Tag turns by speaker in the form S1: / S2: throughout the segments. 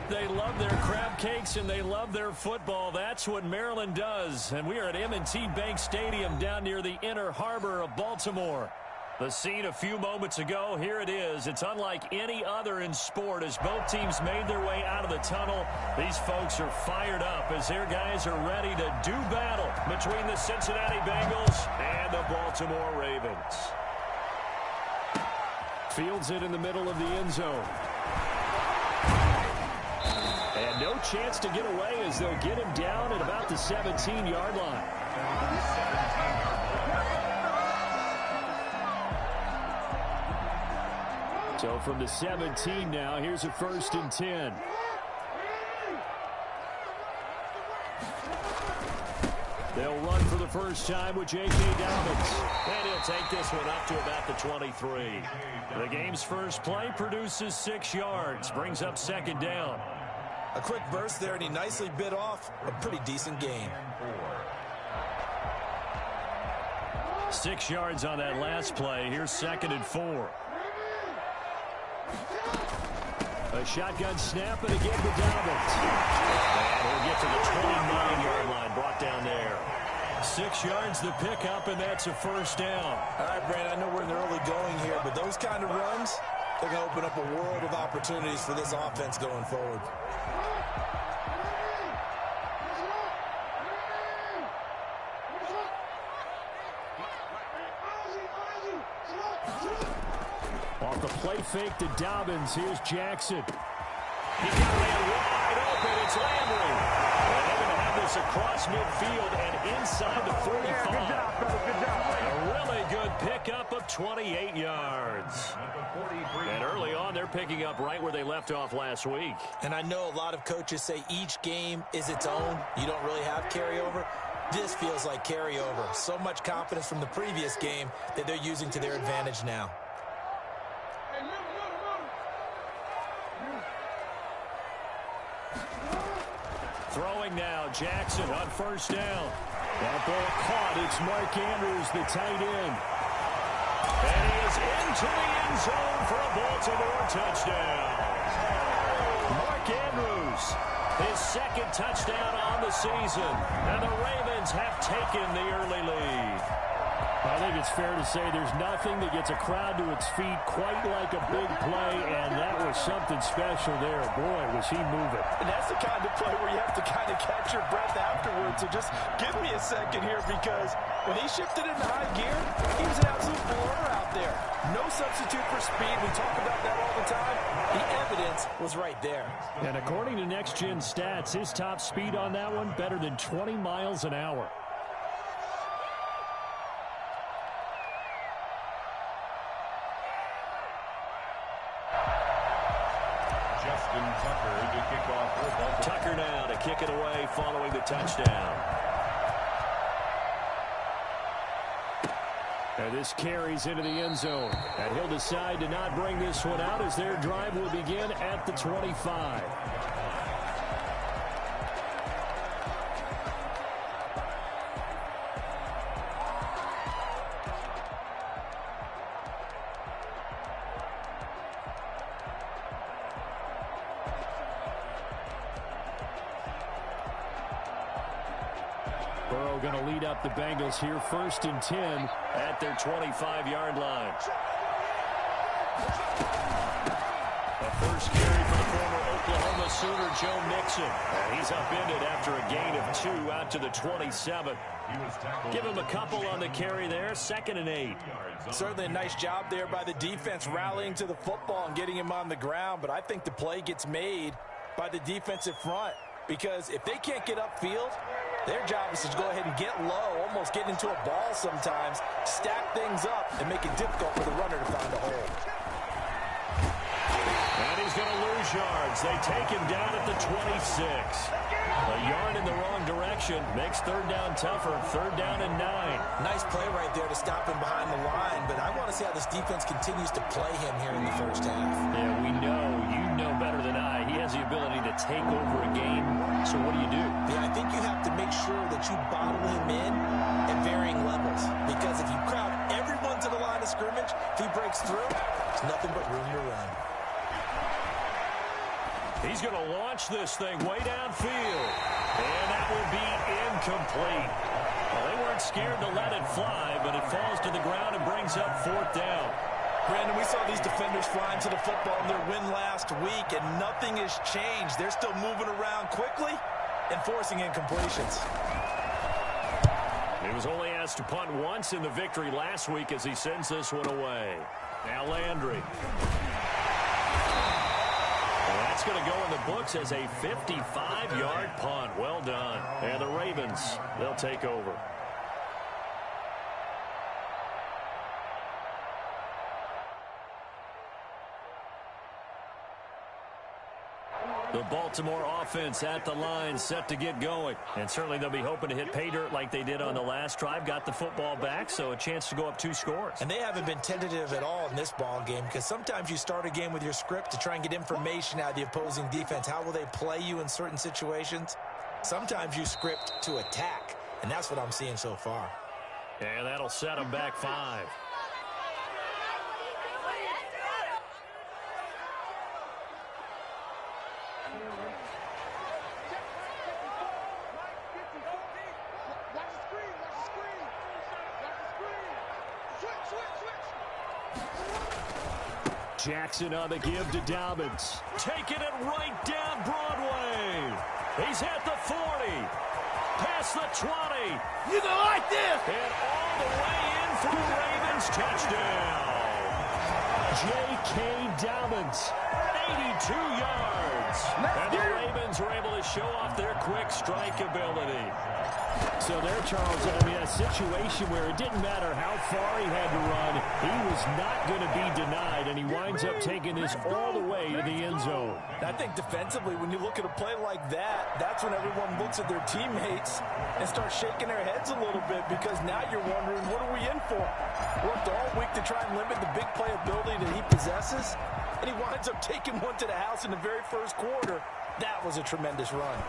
S1: They love their crab cakes and they love their football. That's what Maryland does. And we are at M&T Bank Stadium down near the Inner Harbor of Baltimore. The scene a few moments ago, here it is. It's unlike any other in sport as both teams made their way out of the tunnel. These folks are fired up as their guys are ready to do battle between the Cincinnati Bengals and the Baltimore Ravens. Fields it in the middle of the end zone. And no chance to get away as they'll get him down at about the 17-yard line. So from the 17 now, here's a 1st and 10. They'll run for the first time with J.K. Dobbins. And he'll take this one up to about the 23. The game's first play produces 6 yards, brings up 2nd down.
S2: A quick burst there, and he nicely bit off a pretty decent gain.
S1: 6 yards on that last play. Here's 2nd and 4. A shotgun snap, and again to Dobbins. And he'll get to the 29-yard line, brought down there. 6 yards the pickup, and that's a 1st down.
S2: All right, Brandon, I know we're in the early going here, but those kind of runs, they're going to open up a world of opportunities for this offense going forward.
S1: Off the play fake to Dobbins, here's Jackson. He got man wide open, it's Landry. And they're going to have this across midfield and inside the 45.
S3: Yeah, good job, fellas, good job.
S1: A really good pickup of 28 yards. And early on, they're picking up right where they left off last week.
S2: And I know a lot of coaches say each game is its own. You don't really have carryover. This feels like carryover. So much confidence from the previous game that they're using to their advantage now.
S1: Throwing now, Jackson on 1st down. That ball caught. It's Mark Andrews, the tight end. And he is into the end zone for a Baltimore touchdown. Mark Andrews, his 2nd touchdown on the season. And the Ravens have taken the early lead. I think it's fair to say there's nothing that gets a crowd to its feet quite like a big play, and that was something special there. Boy, was he moving.
S4: And that's the kind of play where you have to kind of catch your breath afterwards. So just give me a second here, because when he shifted into high gear, he was an absolute blower out there. No substitute for speed. We talk about that all the time.
S2: The evidence was right there.
S1: And according to Next Gen Stats, his top speed on that one, better than 20 miles an hour. Tucker now to kick it away following the touchdown. And this carries into the end zone. And he'll decide to not bring this one out as their drive will begin at the 25. Burrow going to lead up the Bengals here, 1st and 10 at their 25-yard line. The first carry for the former Oklahoma Sooner, Joe Mixon. And he's upended after a gain of 2 out to the 27. Give him a couple on the carry there, 2nd and 8.
S4: Certainly a nice job there by the defense rallying to the football and getting him on the ground, but I think the play gets made by the defensive front, because if they can't get upfield, their job is to go ahead and get low, almost get into a ball sometimes, stack things up, and make it difficult for the runner to find a hole.
S1: And he's going to lose yards. They take him down at the 26. A yard in the wrong direction makes 3rd down tougher. 3rd down and 9.
S2: Nice play right there to stop him behind the line, but I want to see how this defense continues to play him here in the first half.
S1: Yeah, we know. You know better than I. He has the ability to take over a game. So what do you do?
S2: Yeah, I think you have to make sure that you bottle him in at varying levels, because if you crowd everyone to the line of scrimmage, if he breaks through, there's nothing but room to run.
S1: He's going to launch this thing way downfield. And that will be incomplete. Well, they weren't scared to let it fly, but it falls to the ground and brings up 4th down.
S4: Brandon, we saw these defenders flying to the football in their win last week, and nothing has changed. They're still moving around quickly and forcing incompletions.
S1: He was only asked to punt once in the victory last week as he sends this one away. Now Landry. And that's going to go in the books as a 55-yard punt. Well done. And the Ravens, they'll take over. The Baltimore offense at the line, set to get going. And certainly they'll be hoping to hit pay dirt like they did on the last drive. Got the football back, so a chance to go up 2 scores.
S2: And they haven't been tentative at all in this ball game, because sometimes you start a game with your script to try and get information out of the opposing defense. How will they play you in certain situations? Sometimes you script to attack, and that's what I'm seeing so far.
S1: And that'll set them back 5. Jackson on the give to Dobbins. Taking it right down Broadway. He's at the 40. Past the 20.
S3: You gonna like this?
S1: And all the way in for the Ravens touchdown. J.K. Dobbins, 82 yards. And the Ravens were able to show off their quick strike ability. So there, Charles, I mean, a situation where it didn't matter how far he had to run, he was not going to be denied, and he winds up taking this all the way to the end zone.
S4: I think defensively, when you look at a play like that, that's when everyone looks at their teammates and starts shaking their heads a little bit, because now you're wondering, what are we in for? Worked all week to try and limit the big play ability that he possesses, and he winds up taking one to the house in the very first quarter. That was a tremendous run.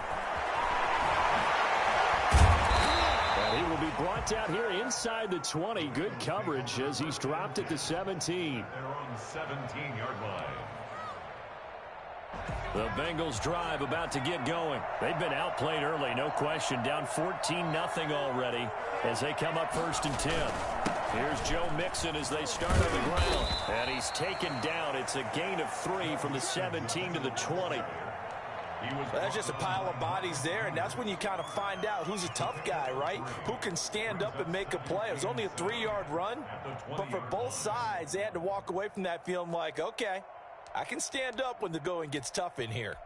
S1: He will be brought down here inside the 20. Good coverage as he's dropped at the 17.
S3: They're on the 17-yard line.
S1: The Bengals drive about to get going. They've been outplayed early, no question. Down 14-0 already as they come up 1st and 10. Here's Joe Mixon as they start on the ground. And he's taken down. It's a gain of 3 from the 17 to the 20.
S4: That's just a pile of bodies there, and that's when you kind of find out who's a tough guy, right? Who can stand up and make a play. It was only a 3-yard run, but for both sides, they had to walk away from that feeling like, okay, I can stand up when the going gets tough in here.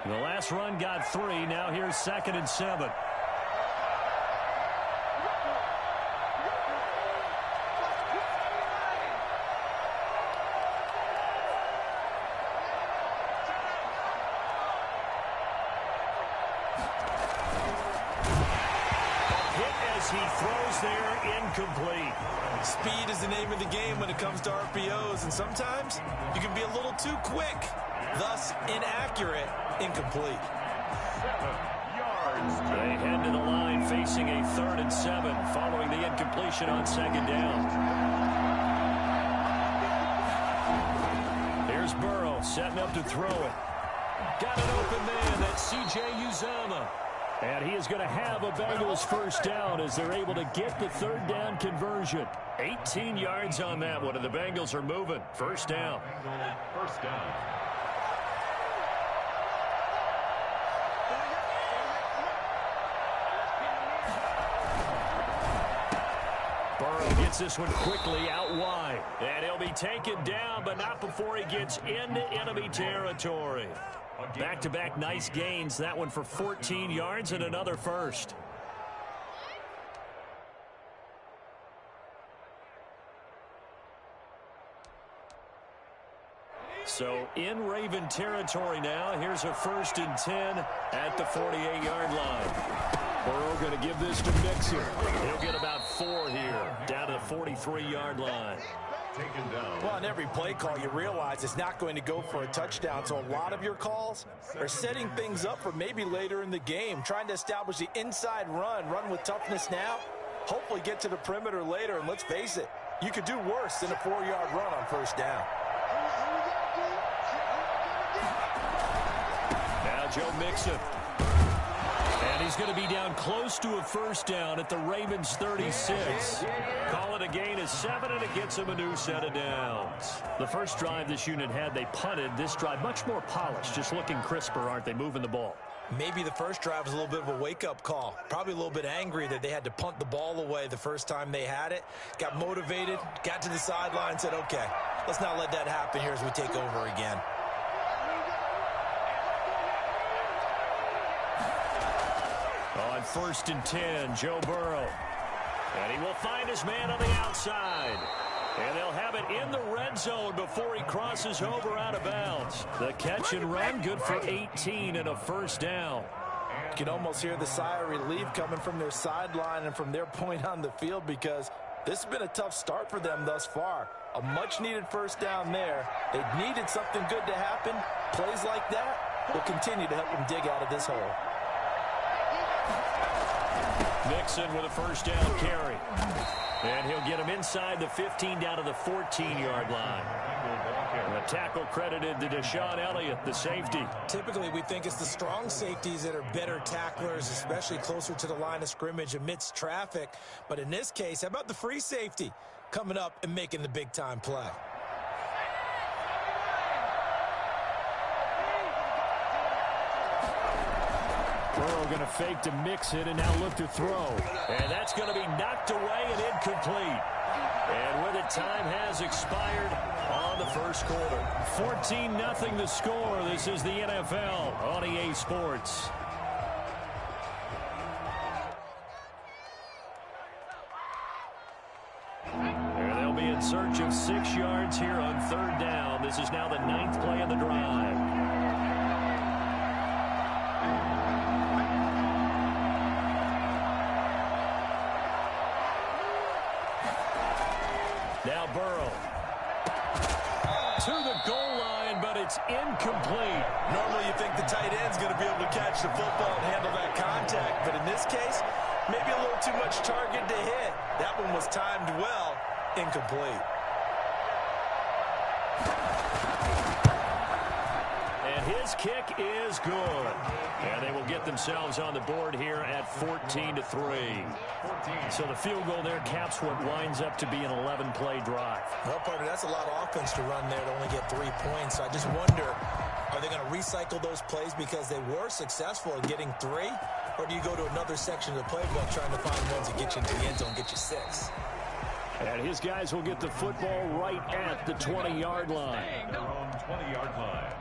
S1: The last run got 3. Now here's 2nd and 7. He throws there, incomplete.
S4: Speed is the name of the game when it comes to RPOs, and sometimes you can be a little too quick, thus inaccurate, incomplete.
S3: 7 yards.
S1: They head to the line facing a 3rd and 7 following the incompletion on 2nd down. Here's Burrow setting up to throw it. Got an open man. That's C.J. Uzomah. And he is going to have a Bengals 1st down as they're able to get the 3rd down conversion. 18 yards on that one, and the Bengals are moving. 1st down.
S3: 1st down.
S1: Burrow gets this one quickly out wide. And he'll be taken down, but not before he gets into enemy territory. Back-to-back nice gains. That one for 14 yards and another 1st. So in Raven territory now. Here's a 1st and 10 at the 48-yard line. Burrow going to give this to Mixon. He'll get about 4 here, down to the 43-yard line.
S3: taken down.
S4: Well, on every play call, you realize it's not going to go for a touchdown. So a lot of your calls are setting things up for maybe later in the game, trying to establish the inside run with toughness now, hopefully get to the perimeter later. And let's face it, you could do worse than a 4-yard run on first down.
S1: Now Joe Mixon. And he's going to be down close to a first down at the Ravens 36. Call it a gain of 7, and it gets him a new set of downs. The first drive this unit had, they punted. This drive, much more polished, just looking crisper, aren't they, moving the ball?
S2: Maybe the first drive was a little bit of a wake-up call. Probably a little bit angry that they had to punt the ball away the first time they had it. Got motivated, got to the sideline, said, okay, let's not let that happen here as we take over again.
S1: On 1st and 10, Joe Burrow. And he will find his man on the outside. And they'll have it in the red zone before he crosses over out of bounds. The catch and run, good for 18 and a first down.
S4: You can almost hear the sigh of relief coming from their sideline and from their point on the field, because this has been a tough start for them thus far. A much-needed first down there. They needed something good to happen. Plays like that will continue to help them dig out of this hole.
S1: Mixon with a first down carry. And he'll get him inside the 15 down to the 14-yard line. And the tackle credited to Deshaun Elliott, the safety.
S2: Typically, we think it's the strong safeties that are better tacklers, especially closer to the line of scrimmage amidst traffic. But in this case, how about the free safety coming up and making the big-time play?
S1: Burrow going to fake to Mixon and now look to throw. And that's going to be knocked away and incomplete. And with it, time has expired on the first quarter. 14-0 the score. This is the NFL on EA Sports. And they'll be in search of 6 yards here on 3rd down. This is now the 9th play of the drive. Now Burrow to the goal line, but it's incomplete.
S4: Normally you think the tight end's going to be able to catch the football and handle that contact, but in this case, maybe a little too much target to hit. That one was timed well, incomplete.
S1: And his kick is good. And they will get themselves on the board here at 14-3. So the field goal there caps what winds up to be an 11-play drive.
S2: Well, partner, that's a lot of offense to run there to only get 3 points. So I just wonder, are they going to recycle those plays because they were successful in getting 3? Or do you go to another section of the playbook trying to find ones that get you into the end zone, get you 6?
S1: And his guys will get the football right at the 20-yard line.
S3: Their own 20-yard line.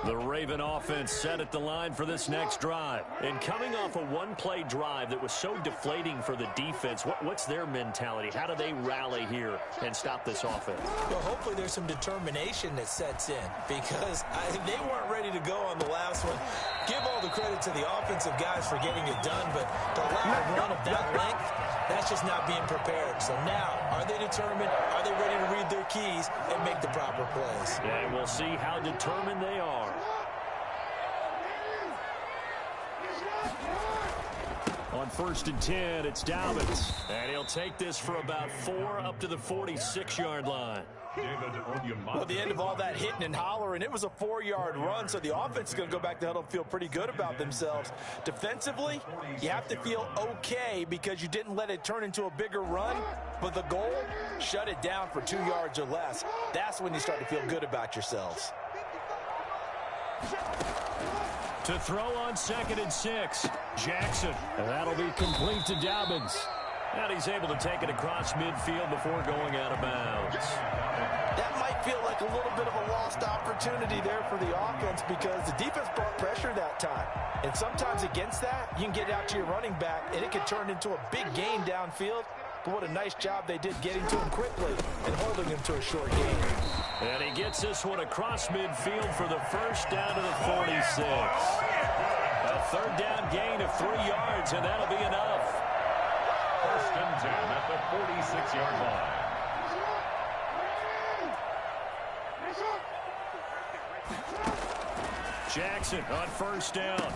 S1: The Raven offense set at the line for this next drive. And coming off a one-play drive that was so deflating for the defense, what's their mentality? How do they rally here and stop this offense?
S2: Well, hopefully there's some determination that sets in, because they weren't ready to go on the last one. Give all the credit to the offensive guys for getting it done, but to allow a run of that length, that's just not being prepared. So now, are they determined? Are they ready to read their keys and make the proper plays?
S1: Yeah, and we'll see how determined they are. On 1st and 10, it's Dobbins. And he'll take this for about 4 up to the 46-yard line.
S4: Well, at the end of all that hitting and hollering, it was a 4-yard run, so the offense is going to go back to huddle and feel pretty good about themselves. Defensively, you have to feel okay because you didn't let it turn into a bigger run, but the goal, shut it down for 2 yards or less. That's when you start to feel good about yourselves.
S1: To throw on 2nd and 6, Jackson. And that'll be complete to Dobbins. And he's able to take it across midfield before going out of bounds.
S4: That might feel like a little bit of a lost opportunity there for the offense because the defense brought pressure that time. And sometimes against that, you can get out to your running back, and it can turn into a big gain downfield. But what a nice job they did getting to him quickly and holding him to a short gain.
S1: And he gets this one across midfield for the first down to the 46. A third down gain of 3 yards, and that'll be enough.
S3: First and 10 at the 46-yard line.
S1: Jackson on first down.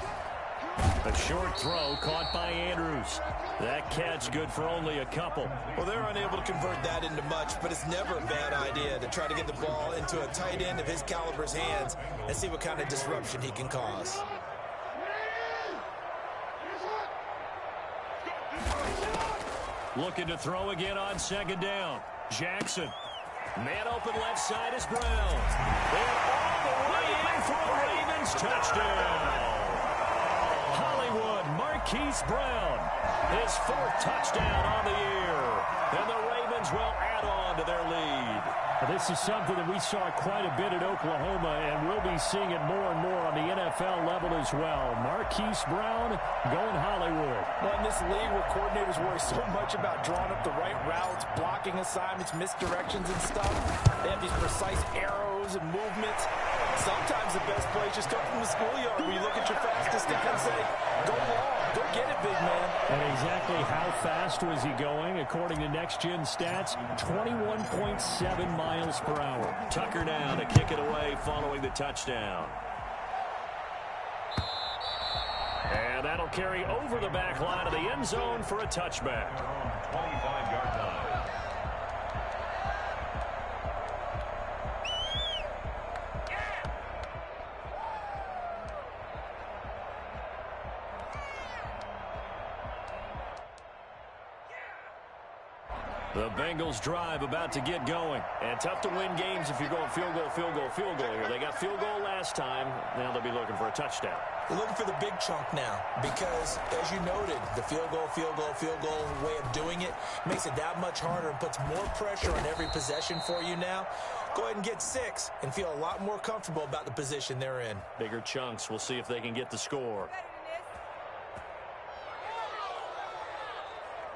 S1: A short throw caught by Andrews. That catch good for only a couple.
S2: Well, they're unable to convert that into much, but it's never a bad idea to try to get the ball into a tight end of his caliber's hands and see what kind of disruption he can cause.
S1: Looking to throw again on second down. Jackson. Man open left side is Brown. And all the way in for a Ravens touchdown. Hollywood, Marquise Brown. His 4th touchdown on the year. And the Ravens will add on to their lead.
S5: This is something that we saw quite a bit at Oklahoma, and we'll be seeing it more and more on the NFL level as well. Marquise Brown going Hollywood.
S4: Well, in this league where coordinators worry so much about drawing up the right routes, blocking assignments, misdirections and stuff, they have these precise arrows and movements. Sometimes the best play is just come from the schoolyard where you look at your fastest stick and say, go long, go get it, big man.
S5: And exactly how fast was he going? According to Next Gen Stats, 21.7 miles per hour.
S1: Tucker now to kick it away following the touchdown. And that'll carry over the back line of the end zone for a touchback.
S3: 25-yard line.
S1: The Bengals drive about to get going. And tough to win games if you're going field goal, field goal, field goal here. They got field goal last time. Now they'll be looking for a touchdown.
S2: They're looking for the big chunk now because, as you noted, the field goal way of doing it makes it that much harder and puts more pressure on every possession for you now. Go ahead and get 6 and feel a lot more comfortable about the position they're in.
S1: Bigger chunks. We'll see if they can get the score.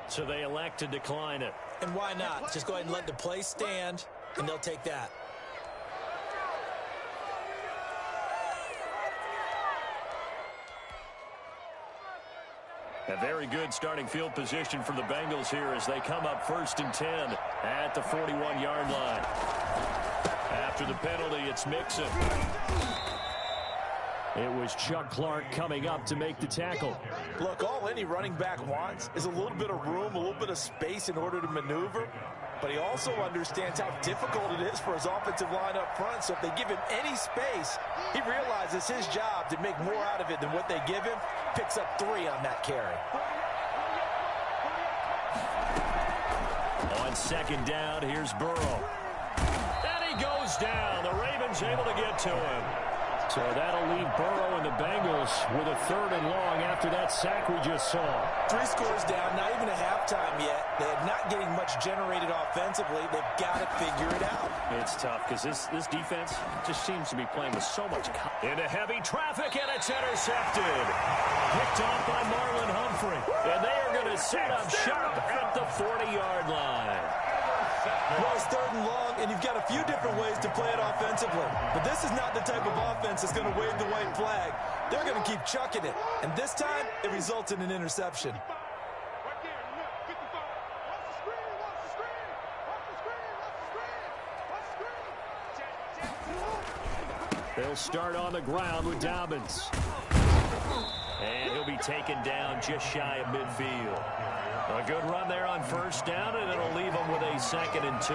S1: So they elect to decline it.
S2: And why not? Just go ahead and let the play stand, and they'll take that.
S1: A very good starting field position for the Bengals here as they come up 1st and 10 at the 41-yard line. After the penalty, it's Mixon.
S5: It was Chuck Clark coming up to make the tackle.
S4: Look, all any running back wants is a little bit of room, a little bit of space in order to maneuver. But he also understands how difficult it is for his offensive line up front. So if they give him any space, he realizes his job to make more out of it than what they give him. Picks up 3 on that carry.
S1: On second down, here's Burrow. And he goes down. The Ravens able to get to him.
S5: So that'll leave Burrow and the Bengals with a 3rd and long after that sack we just saw.
S2: 3 scores down, not even a halftime yet. They're not getting much generated offensively. They've got to figure it out.
S1: It's tough because this defense just seems to be playing with so much into heavy traffic, and it's intercepted. Picked off by Marlon Humphrey. And they are going to set up shop at the 40-yard line.
S2: Well, it's 3rd and long, and you've got a few different ways to play it offensively. But this is not the type of offense that's going to wave the white flag. They're going to keep chucking it. And this time, it results in an interception.
S5: They'll start on the ground with Dobbins.
S1: And he'll be taken down just shy of midfield. A good run there on 1st down, and it'll leave them with a 2nd and 2.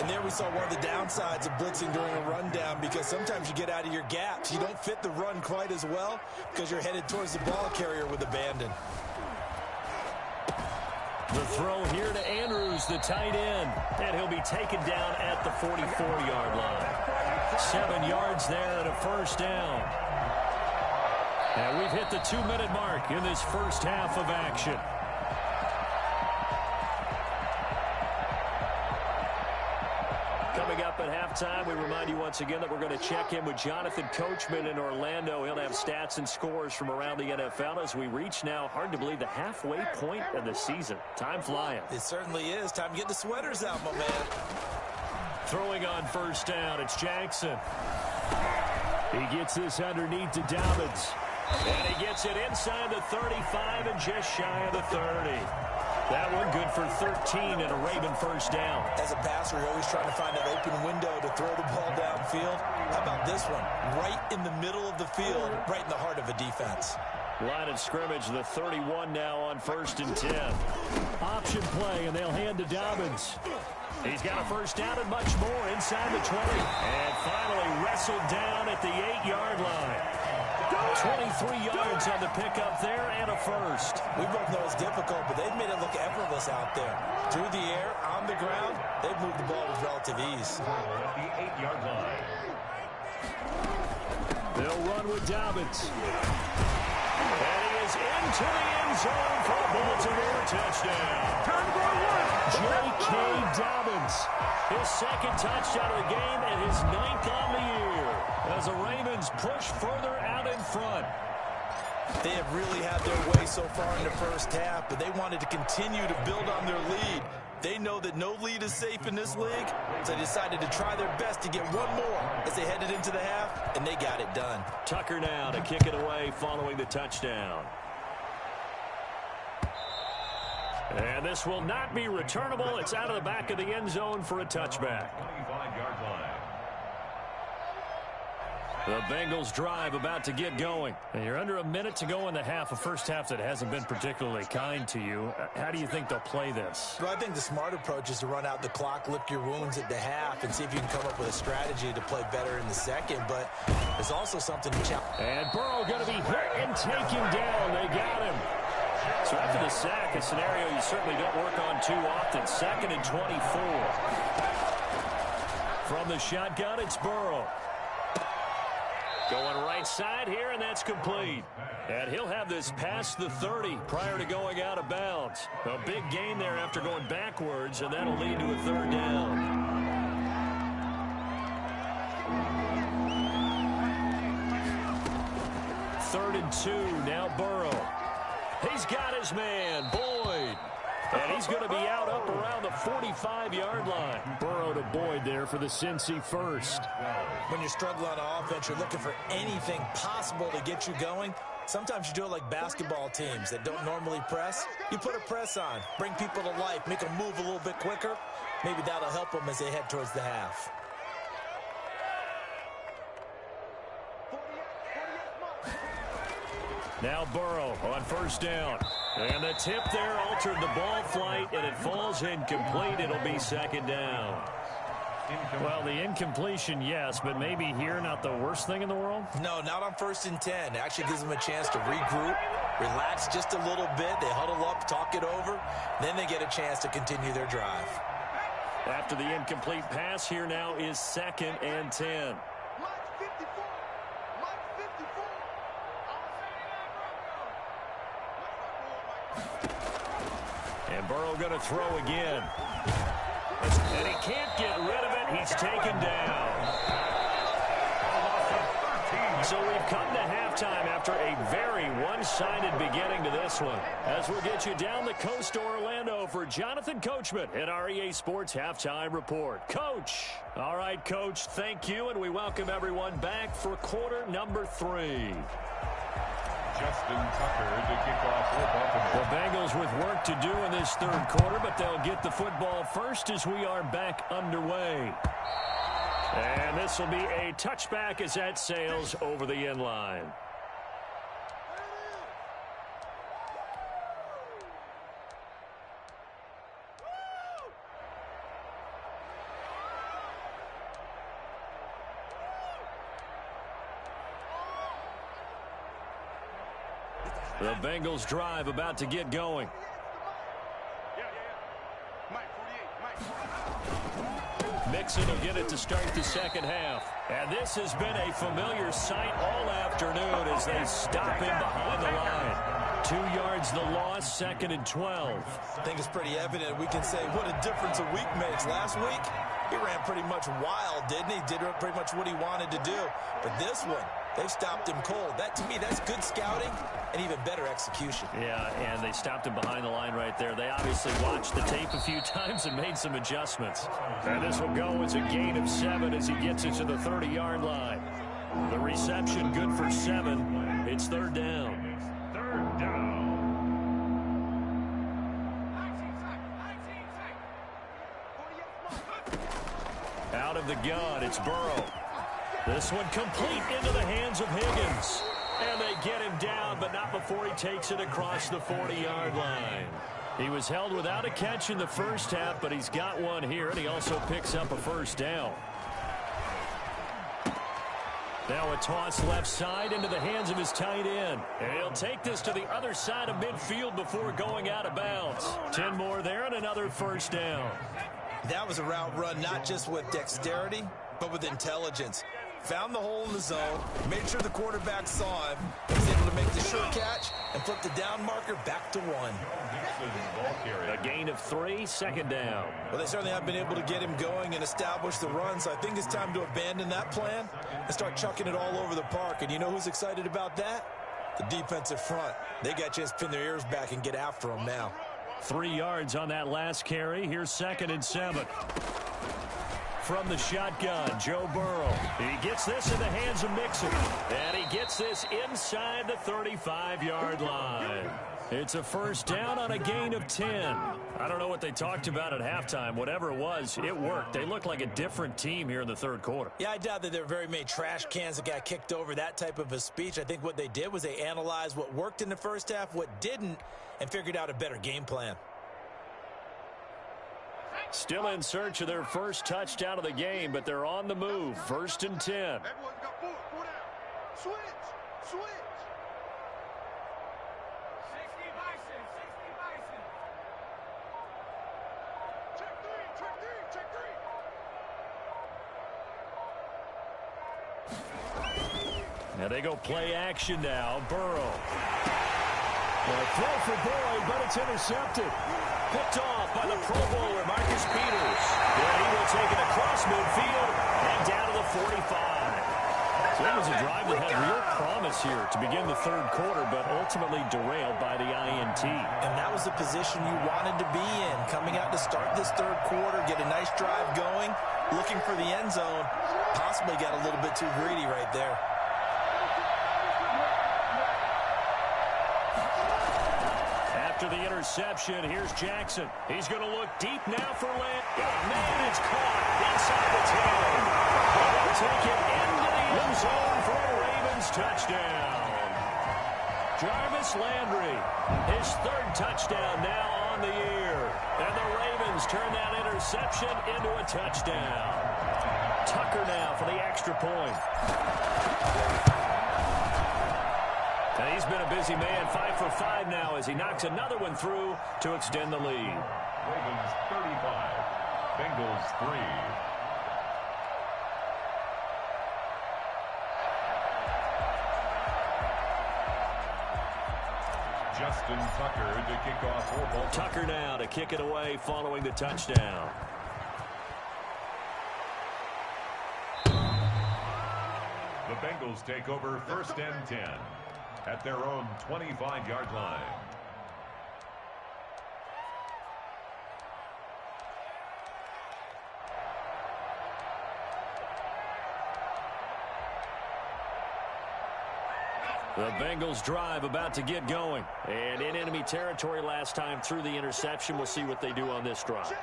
S2: And there we saw one of the downsides of blitzing during a rundown because sometimes you get out of your gaps. You don't fit the run quite as well because you're headed towards the ball carrier with abandon.
S1: The throw here to Andrews, the tight end. And he'll be taken down at the 44-yard line. 7 yards there and a 1st down. And we've hit the 2-minute mark in this first half of action. Coming up at halftime, we remind you once again that we're going to check in with Jonathan Coachman in Orlando. He'll have stats and scores from around the NFL as we reach now, hard to believe, the halfway point of the season. Time flying.
S2: It certainly is. Time to get the sweaters out, my man.
S1: Throwing on 1st down, it's Jackson.
S5: He gets this underneath to Dobbins.
S1: And he gets it inside the 35 and just shy of the 30. That one good for 13 and a Raven first down.
S2: As a passer, you're always trying to find that open window to throw the ball downfield. How about this one? Right in the middle of the field, right in the heart of a defense.
S1: Line of scrimmage, the 31 now on 1st and 10.
S5: Option play, and they'll hand to Dobbins.
S1: He's got a first down and much more inside the 20. And finally wrestled down at the 8-yard line. 23 yards on the pickup there and a first.
S2: We both know it's difficult, but they've made it look effortless out there. Through the air, on the ground, they've moved the ball with relative ease.
S3: At the 8-yard line.
S1: They'll run with Dobbins. And he is into the end zone for a Baltimore touchdown. J.K. Dobbins, his second touchdown of the game and his 9th on the year as the Ravens push further out in front.
S2: They have really had their way so far in the first half, but they wanted to continue to build on their lead. They know that no lead is safe in this league, so they decided to try their best to get one more as they headed into the half, and they got it done.
S1: Tucker now to kick it away following the touchdown. And this will not be returnable. It's out of the back of the end zone for a touchback.
S3: 25-yard line.
S1: The Bengals drive about to get going.
S5: And you're under a minute to go in the half, a first half that hasn't been particularly kind to you. How do you think they'll play this?
S2: Well, I think the smart approach is to run out the clock, lick your wounds at the half, and see if you can come up with a strategy to play better in the second. But there's also something to challenge.
S5: And Burrow going to be hit and taken down. They got him.
S1: So after the sack, a scenario you certainly don't work on too often. 2nd and 24. From the shotgun, it's Burrow. Going right side here, and that's complete. And he'll have this past the 30 prior to going out of bounds. A big gain there after going backwards, and that'll lead to a 3rd down. Third and 2, now Burrow. He's got his man, Boyd. And he's going to be out up around the 45-yard line.
S5: Burrow to Boyd there for the Cincy first.
S2: When you're struggling on offense, you're looking for anything possible to get you going. Sometimes you do it like basketball teams that don't normally press. You put a press on, bring people to life, make them move a little bit quicker. Maybe that'll help them as they head towards the half.
S1: Now Burrow on first down. And the tip there altered the ball flight, and it falls incomplete. It'll be 2nd down.
S5: Well, the incompletion, yes, but maybe here not the worst thing in the world?
S2: No, not on 1st and 10. It actually gives them a chance to regroup, relax just a little bit. They huddle up, talk it over. Then they get a chance to continue their drive.
S1: After the incomplete pass, here now is 2nd and 10. And Burrow going to throw again. And he can't get rid of it. He's taken down. So we've come to halftime after a very one-sided beginning to this one. As we'll get you down the coast to Orlando for Jonathan Coachman at our EA Sports Halftime Report. Coach. All right, Coach, thank you, and we welcome everyone back for quarter number 3.
S3: Justin Tucker to kick off for Baltimore.
S5: The Bengals with work to do in this 3rd quarter, but they'll get the football first as we are back underway.
S1: And this will be a touchback as that sails over the end line. The Bengals drive about to get going. Mixon will get it to start the 2nd half. And this has been a familiar sight all afternoon as they stop him behind the line. 2 yards the loss, 2nd and 12.
S2: I think it's pretty evident. We can say what a difference a week makes. Last week, he ran pretty much wild, didn't he? Did pretty much what he wanted to do. But this one, they've stopped him cold. That, to me, that's good scouting and even better execution.
S1: Yeah, and they stopped him behind the line right there. They obviously watched the tape a few times and made some adjustments. And this will go as a gain of 7 as he gets it to the 30-yard line. The reception good for 7. It's third down.
S3: Third down.
S1: Out of the gun, it's Burrow. This one complete into the hands of Higgins. And they get him down, but not before he takes it across the 40-yard line. He was held without a catch in the first half, but he's got one here, and he also picks up a first down. Now a toss left side into the hands of his tight end. And he'll take this to the other side of midfield before going out of bounds. 10 more there and another first down.
S2: That was a route run not just with dexterity, but with intelligence. Found the hole in the zone, made sure the quarterback saw him, was able to make the sure catch, and flip the down marker back to 1.
S1: A gain of 3, second down.
S2: Well, they certainly have been able to get him going and establish the run, so I think it's time to abandon that plan and start chucking it all over the park. And you know who's excited about that? The defensive front. They got a chance to pin their ears back and get after him now.
S1: 3 yards on that last carry. Here's 2nd and 7. From the shotgun, Joe Burrow. He gets this in the hands of Mixon. And he gets this inside the 35-yard line. It's a first down on a gain of 10. I don't know what they talked about at halftime. Whatever it was, it worked. They look like a different team here in the third quarter.
S2: Yeah, I doubt that there were very many trash cans that got kicked over, that type of a speech. I think what they did was they analyzed what worked in the first half, what didn't, and figured out a better game plan.
S1: Still in search of their first touchdown of the game, but they're on the move. 1st and 10.
S6: Everyone got 4 down. Switch. 60 Bison. Check 3.
S1: Now they go play action now. Burrow. Well, throw for Boyd, but it's intercepted. Picked off by the Pro Bowler, Marcus Peters. And he will take it across midfield and down to the 45. So it was a drive that had real promise here to begin the third quarter, but ultimately derailed by the INT.
S2: And that was the position you wanted to be in, coming out to start this third quarter, get a nice drive going, looking for the end zone. Possibly got a little bit too greedy right there.
S1: After the interception, here's Jackson. He's going to look deep now for Land. Man, it's caught inside the 10. They'll take it into the end zone for a Ravens touchdown. Jarvis Landry, his 3rd touchdown now on the year. And the Ravens turn that interception into a touchdown. Tucker now for the extra point. And he's been a busy man, 5 for 5 now as he knocks another one through to extend the lead.
S3: Ravens 35, Bengals 3. Justin Tucker to kick off for Baltimore.
S1: Tucker now to kick it away following the touchdown.
S3: The Bengals take over 1st and 10 at their own 25-yard line.
S1: The Bengals drive about to get going. And in enemy territory last time through the interception. We'll see what they do on this drive.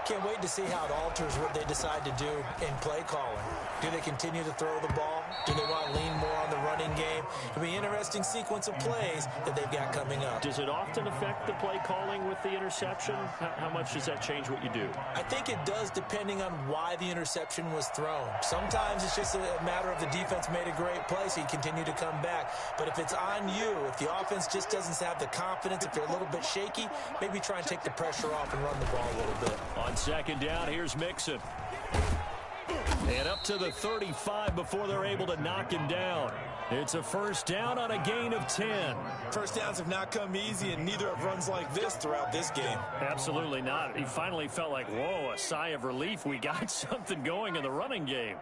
S2: Can't wait to see how it alters what they decide to do in play calling. Do they continue to throw the ball? Do they want to lean more on the running game? It'll be an interesting sequence of plays that they've got coming up.
S1: Does it often affect the play calling with the interception? How much does that change what you do?
S2: I think it does depending on why the interception was thrown. Sometimes it's just a matter of the defense made a great play, so you continue to come back. But if it's on you, if the offense just doesn't have the confidence, if they're a little bit shaky, maybe try and take the pressure off and run the ball a little bit.
S1: On 2nd down, here's Mixon. And up to the 35 before they're able to knock him down. It's a first down on a gain of 10.
S2: First downs have not come easy, and neither have runs like this throughout this game.
S1: Absolutely not. He finally felt like, whoa, a sigh of relief. We got something going in the running game.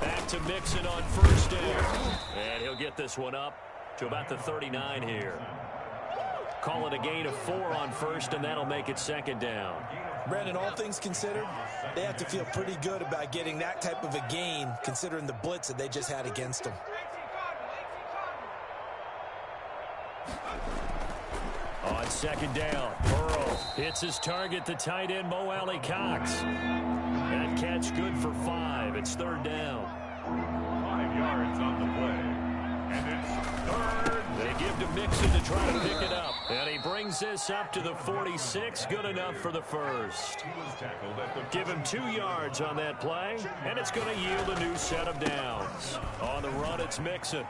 S1: Back to Mixon on 1st down. And he'll get this one up to about the 39 here.
S5: Call it a gain of 4 on first, and that'll make it second down.
S2: Brandon, all things considered, they have to feel pretty good about getting that type of a gain, considering the blitz that they just had against them.
S5: On second down, Burrow hits his target, the tight end, Mo Alley-Cox. That catch good for 5. It's third down.
S3: 5 yards on the play. And it's third.
S5: They give to Mixon to try to pick it up. And he brings this up to the 46. Good enough for the first.
S3: He was tackled at the
S5: Give him 2 yards on that play, and it's going to yield a new set of downs. On the run, it's Mixon.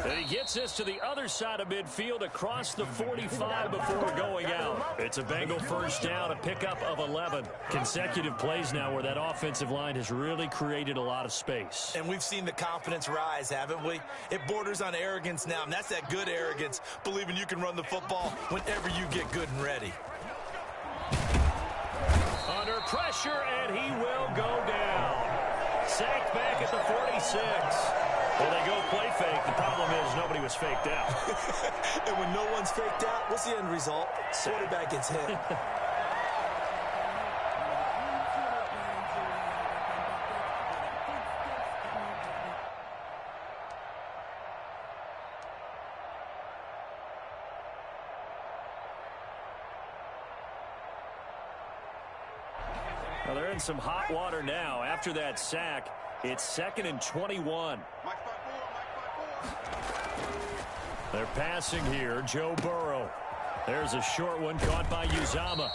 S5: And he gets this to the other side of midfield across the 45 before going out. It's a Bengal first down, a pickup of 11. Consecutive plays now where that offensive line has really created a lot of space.
S2: And we've seen the confidence rise, haven't we? It borders on arrogance now, and that's that good arrogance, believing you can run the football whenever you get good and ready.
S5: Under pressure, and he will go down. Sacked back at the 46. Well, they go play fake. The problem is nobody was faked out.
S2: And when no one's faked out, what's the end result? Quarterback gets hit.
S5: Well, they're in some hot water now. After that sack, it's 2nd and 21. They're passing here. Joe Burrow. There's a short one caught by Uzama.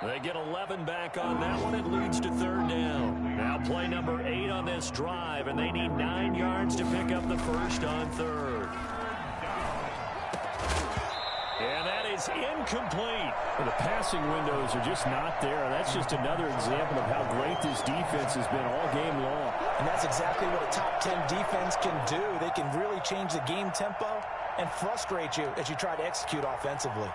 S5: They get 11 back on that one. It leads to third down. Now play number 8 on this drive, and they need 9 yards to pick up the first on third. And that is incomplete.
S7: Well, the passing windows are just not there. That's just another example of how great this defense has been all game long.
S2: And that's exactly what a top 10 defense can do. They can really change the game tempo and frustrate you as you try to execute offensively.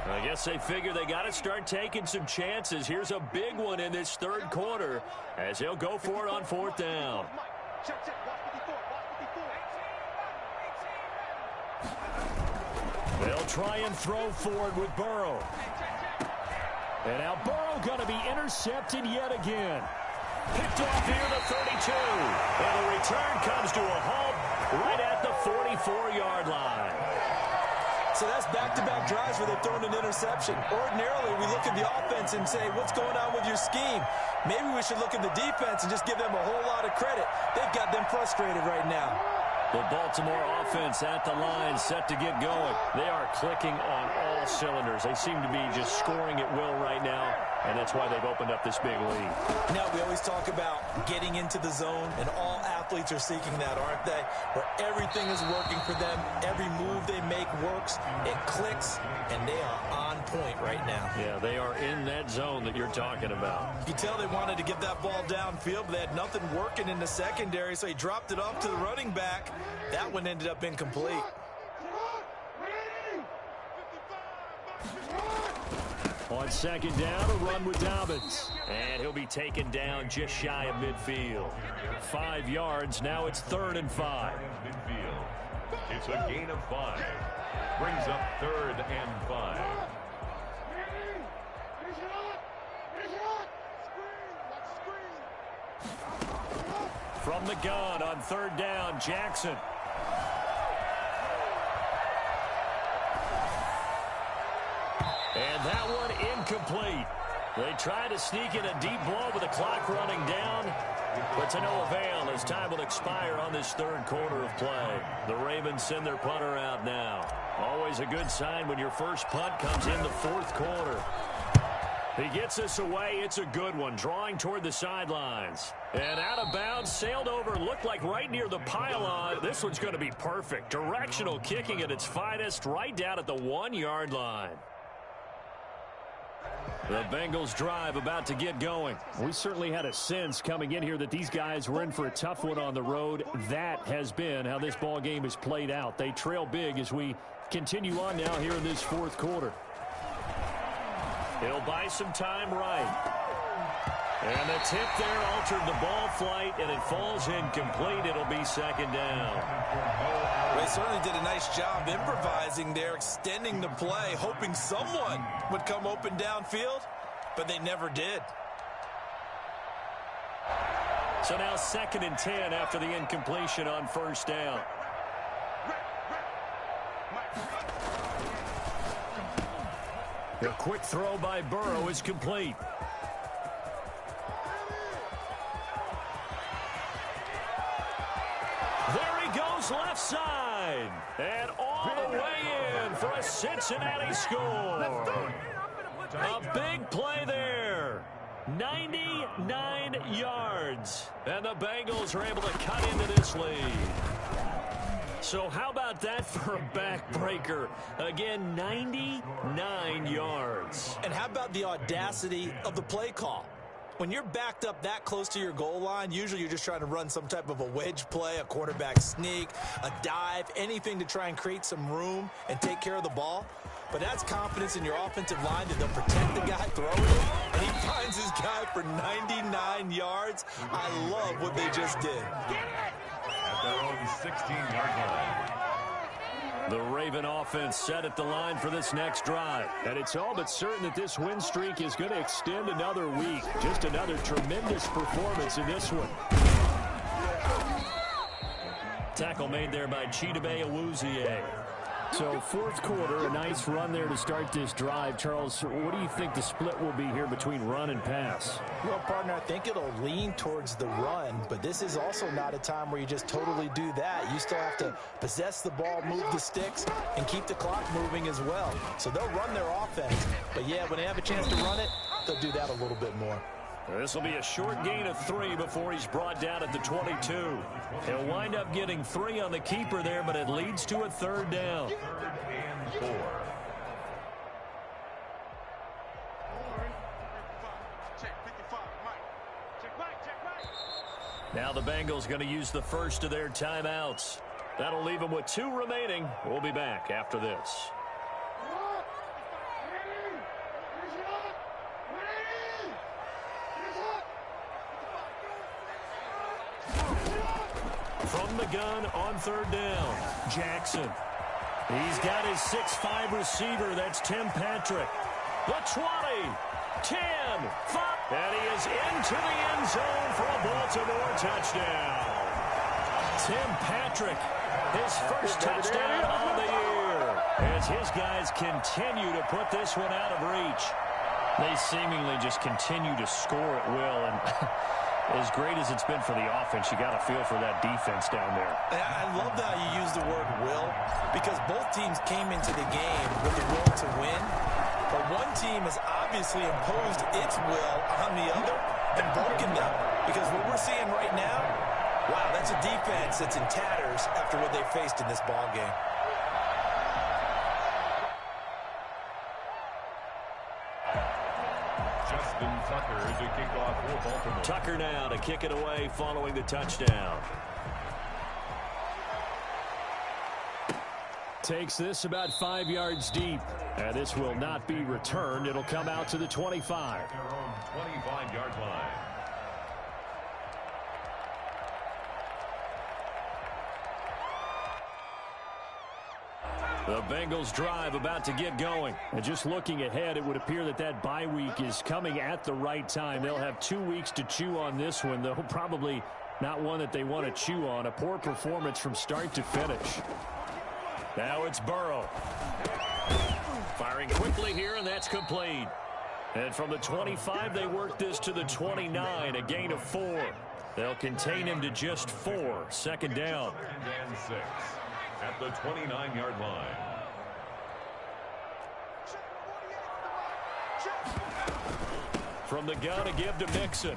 S5: I guess they figure they got to start taking some chances. Here's a big one in this third quarter as he'll go for it on fourth down. They'll try and throw forward with Burrow. And now Burrow going to be intercepted yet again. Picked off near the 32. And the return comes to a halt right at the 44-yard line.
S2: So that's back-to-back drives where they've thrown an interception. Ordinarily, we look at the offense and say, what's going on with your scheme? Maybe we should look at the defense and just give them a whole lot of credit. They've got them frustrated right now.
S5: The Baltimore offense at the line, set to get going. They are clicking on all cylinders. They seem to be just scoring at will right now, and that's why they've opened up this big lead.
S2: Now, we always talk about getting into the zone, and all athletes are seeking that, aren't they? Where everything is working for them, every move they make works, it clicks, and they are on point right now.
S5: Yeah, they are in that zone that you're talking about.
S2: You can tell they wanted to get that ball downfield, but they had nothing working in the secondary, so he dropped it off to the running back. That one ended up incomplete.
S5: On second down, a run with Dobbins. And he'll be taken down just shy of midfield. 5 yards, now it's 3rd and 5.
S3: midfield. It's a gain of 5. Brings up 3rd and 5.
S5: From the gun on 3rd down, Jackson. And that one incomplete. They try to sneak in a deep ball with the clock running down, but to no avail as time will expire on this third quarter of play. The Ravens send their punter out now. Always a good sign when your first punt comes in the fourth quarter. He gets this away. It's a good one, drawing toward the sidelines. And out of bounds, sailed over, looked like right near the pylon. This one's going to be perfect. Directional kicking at its finest, right down at the 1-yard line. The Bengals drive about to get going.
S7: We certainly had a sense coming in here that these guys were in for a tough one on the road. That has been how this ball game has played out. They trail big as we continue on now here in this fourth quarter.
S5: He'll buy some time right. And the tip there altered the ball flight, and it falls incomplete. It'll be second down.
S4: They certainly did a nice job improvising there, extending the play, hoping someone would come open downfield, but they never did.
S5: So now 2nd and 10 after the incompletion on first down. The quick throw by Burrow is complete. There he goes left side. And all the way in for a Cincinnati score. A big play there. 99 yards. And the Bengals are able to cut into this lead. So how about that for a backbreaker? Again, 99 yards.
S4: And how about the audacity of the play call? When you're backed up that close to your goal line, usually you're just trying to run some type of a wedge play, a quarterback sneak, a dive, anything to try and create some room and take care of the ball. But that's confidence in your offensive line that they'll protect the guy throwing it, and he finds his guy for 99 yards. I love what they just did.
S3: At their own 16-yard line.
S5: The Raven offense set at the line for this next drive.
S7: And it's all but certain that this win streak is going to extend another week. Just another tremendous performance in this one.
S5: Tackle made there by Chidobe Awuzie.
S7: So fourth quarter, a nice run there to start this drive. Charles, what do you think the split will be here between run and pass?
S4: Well, partner, I think it'll lean towards the run, but this is also not a time where you just totally do that. You still have to possess the ball, move the sticks, and keep the clock moving as well. So they'll run their offense, but yeah, when they have a chance to run it, they'll do that a little bit more.
S5: This will be a short gain of 3 before he's brought down at the 22. He'll wind up getting 3 on the keeper there, but it leads to a 3rd down.
S3: 3rd and 4.
S5: Now the Bengals going to use the first of their timeouts. That'll leave them with 2 remaining. We'll be back after this. From the gun on 3rd down, Jackson. He's got his 6'5" receiver. That's Tim Patrick. The 20, 10, 5. And he is into the end zone for a Baltimore touchdown. Tim Patrick, his first touchdown on the year. As his guys continue to put this one out of reach. They seemingly just continue to score at will. And as great as it's been for the offense, you got to feel for that defense down there.
S4: I love that you use the word will, because both teams came into the game with the will to win. But one team has obviously imposed its will on the other and broken them. Because what we're seeing right now, wow, that's a defense that's in tatters after what they faced in this ball game.
S3: Tucker to kick off for Baltimore.
S5: Tucker now to kick it away following the touchdown.
S7: Takes this about 5 yards deep. And this will not be returned. It'll come out to the 25.
S3: At their own 25-yard line.
S5: The Bengals drive about to get going.
S7: And just looking ahead, it would appear that that bye week is coming at the right time. They'll have 2 weeks to chew on this one, though probably not one that they want to chew on. A poor performance from start to finish.
S5: Now it's Burrow. Firing quickly here, and that's complete. And from the 25, they work this to the 29, a gain of 4. They'll contain him to just 4. Second down.
S3: 2nd and 6. At the 29-yard line.
S5: From the gun to give to Mixon.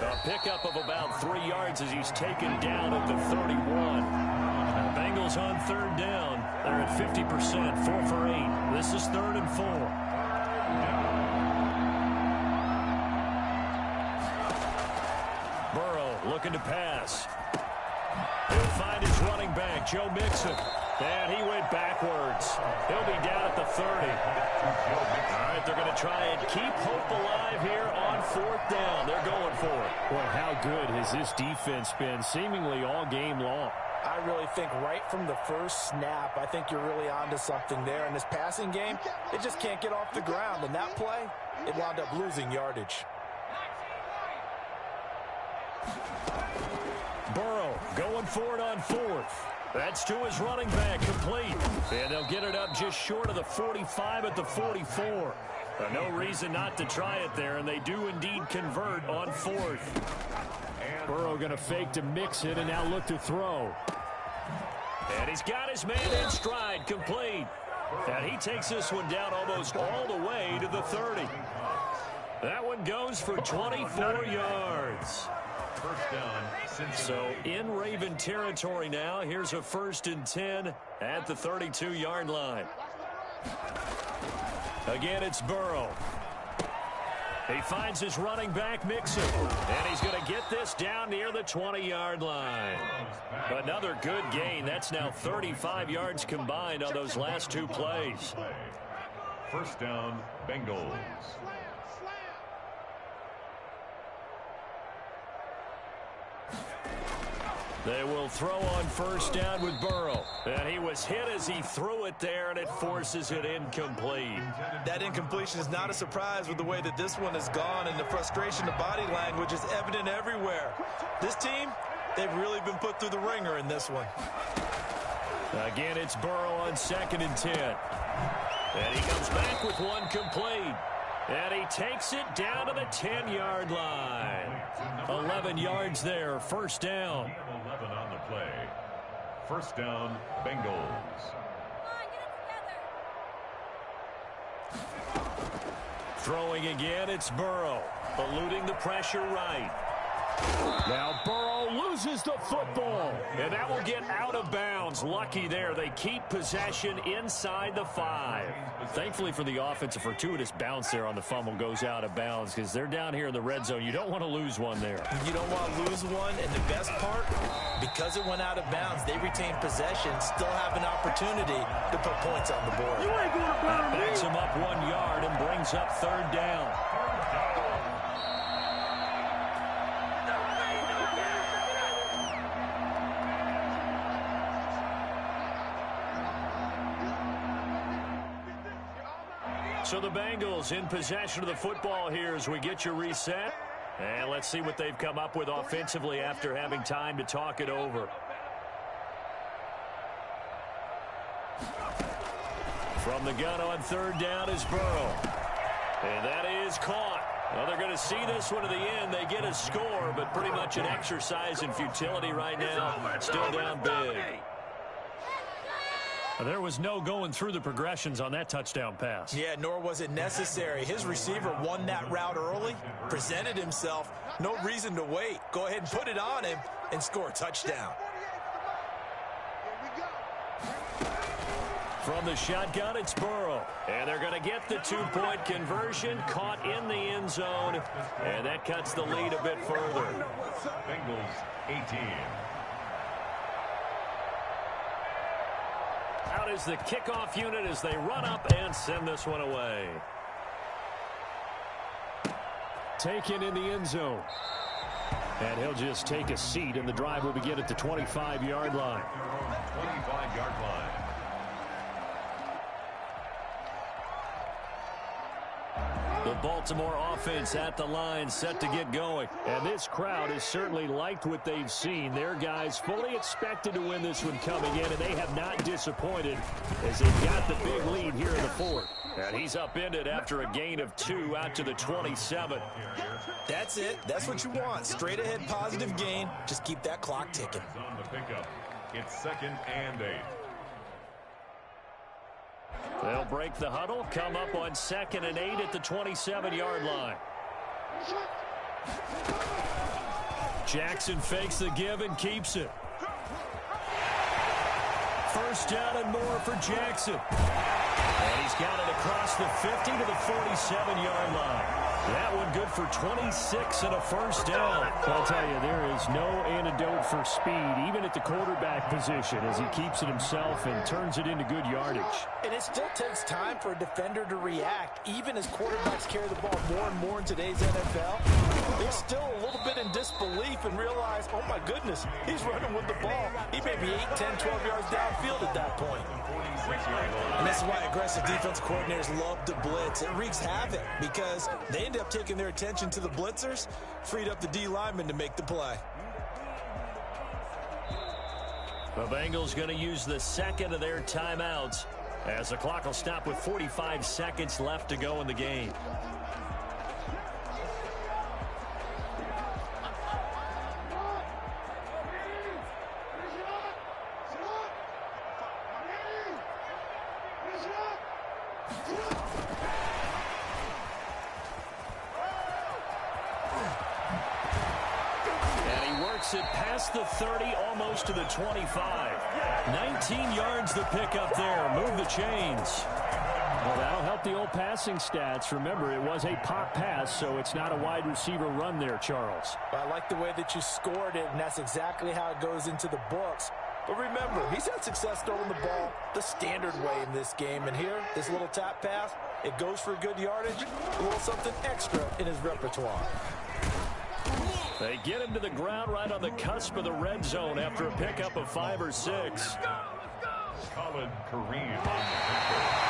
S5: A pickup of about 3 yards as he's taken down at the 31. Bengals on 3rd down. They're at 50%, 4 for 8. This is 3rd and 4. Burrow looking to pass. He'll find his running back, Joe Mixon. And he went backwards. yards. He'll be down at the 30. All right, they're going to try and keep hope alive here on 4th down. They're going for it.
S7: Boy, how good has this defense been seemingly all game long?
S4: I really think right from the first snap, I think you're really onto something there. In this passing game, it just can't get off the ground. And that play, it wound up losing yardage.
S5: Burrow going for it on 4th. That's to his running back, complete. And they'll get it up just short of the 45 at the 44. No reason not to try it there, and they do indeed convert on 4th.
S7: Burrow going to fake to mix it and now look to throw.
S5: And he's got his man in stride, complete. And he takes this one down almost all the way to the 30. That one goes for 24 yards.
S3: First down,
S5: So in Raven territory now. Here's a 1st and 10 at the 32-yard line. Again, it's Burrow. He finds his running back, Mixon. And he's going to get this down near the 20-yard line. Another good gain. That's now 35 yards combined on those last 2 plays.
S3: First down, Bengals.
S5: They will throw on 1st down with Burrow. And he was hit as he threw it there, and it forces it incomplete.
S2: That incompletion is not a surprise with the way that this one has gone, and the frustration of body language is evident everywhere. This team, they've really been put through the ringer in this one.
S5: Again, it's Burrow on 2nd and 10. And he comes back with one complete. And he takes it down to the 10-yard line. 11 yards there, 1st down.
S3: 11 on the play. First down, Bengals.
S5: Throwing again, it's Burrow. Eluding the pressure right.
S7: Now Burrow loses the football.
S5: And that will get out of bounds. Lucky there. They keep possession inside the 5. Thankfully for the offense, a fortuitous bounce there on the fumble goes out of bounds because they're down here in the red zone. You don't want to lose one there.
S2: You don't want to lose one, and the best part, because it went out of bounds, they retain possession, still have an opportunity to put points on the board.
S5: That backs him up 1 yard and brings up 3rd down. So the Bengals in possession of the football here as we get you reset. And let's see what they've come up with offensively after having time to talk it over. From the gun on 3rd down is Burrow. And that is caught. Well, they're going to see this one to the end. They get a score, but pretty much an exercise in futility right now. Still down big.
S7: There was no going through the progressions on that touchdown pass.
S2: Yeah, nor was it necessary. His receiver won that route early, presented himself. No reason to wait. Go ahead and put it on him and score a touchdown.
S5: From the shotgun, it's Burrow. And they're going to get the 2-point conversion, caught in the end zone. And that cuts the lead a bit further.
S3: Bengals 18.
S5: Out is the kickoff unit as they run up and send this one away.
S7: Taken in the end zone. And he'll just take a seat, and the drive will begin at the 25-yard line.
S3: 25-yard line.
S5: The Baltimore offense at the line, set to get going.
S7: And this crowd has certainly liked what they've seen. Their guys fully expected to win this one coming in, and they have not disappointed as they've got the big lead here in the 4th.
S5: And he's upended after a gain of 2 out to the 27.
S2: That's it. That's what you want. Straight ahead positive gain. Just keep that clock ticking.
S3: On the pickup, it's 2nd and 8.
S5: They'll break the huddle, come up on 2nd and 8 at the 27-yard line. Jackson fakes the give and keeps it. 1st down and more for Jackson. And he's got it across the 50 to the 47-yard line.
S7: That one good for 26 and a first down. I'll tell you, there is no antidote for speed, even at the quarterback position, as he keeps it himself and turns it into good yardage.
S4: And it still takes time for a defender to react. Even as quarterbacks carry the ball more and more in today's NFL, they're still a little bit in disbelief and realize, oh my goodness, he's running with the ball. He may be 8, 10, 12 yards downfield at that point.
S2: And this is why aggressive defense coordinators love to blitz. It wreaks havoc because they end up taking their attention to the blitzers, freed up the D lineman to make the play.
S5: The Bengals going to use the second of their timeouts as the clock will stop with 45 seconds left to go in the game. It past the 30, almost to the 25. 19 yards the pickup there. Move the chains.
S7: Well, that'll help the old passing stats. Remember, it was a pop pass, so it's not a wide receiver run there, Charles.
S4: I like the way that you scored it, and that's exactly how it goes into the books. But remember, he's had success throwing the ball the standard way in this game. And here, this little tap pass, it goes for good yardage, a little something extra in his repertoire.
S5: They get him to the ground right on the cusp of the red zone after a pickup of 5 or 6.
S3: Colin Kareem on the pickup.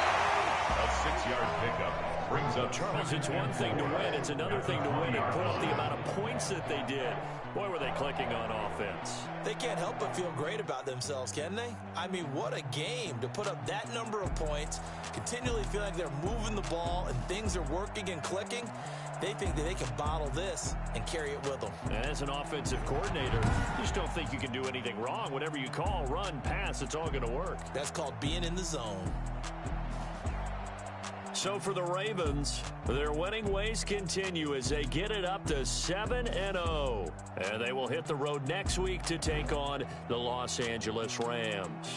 S3: A 6-yard pickup brings up
S5: Charles. It's one thing to win. It's another thing to win and put up the amount of points that they did. Boy, were they clicking on offense.
S2: They can't help but feel great about themselves, can they? I mean, what a game to put up that number of points, continually feel like they're moving the ball and things are working and clicking. They think that they can bottle this and carry it with them.
S5: As an offensive coordinator, you just don't think you can do anything wrong. Whatever you call, run, pass, it's all going to work.
S2: That's called being in the zone.
S5: So for the Ravens, their winning ways continue as they get it up to 7-0. And they will hit the road next week to take on the Los Angeles Rams.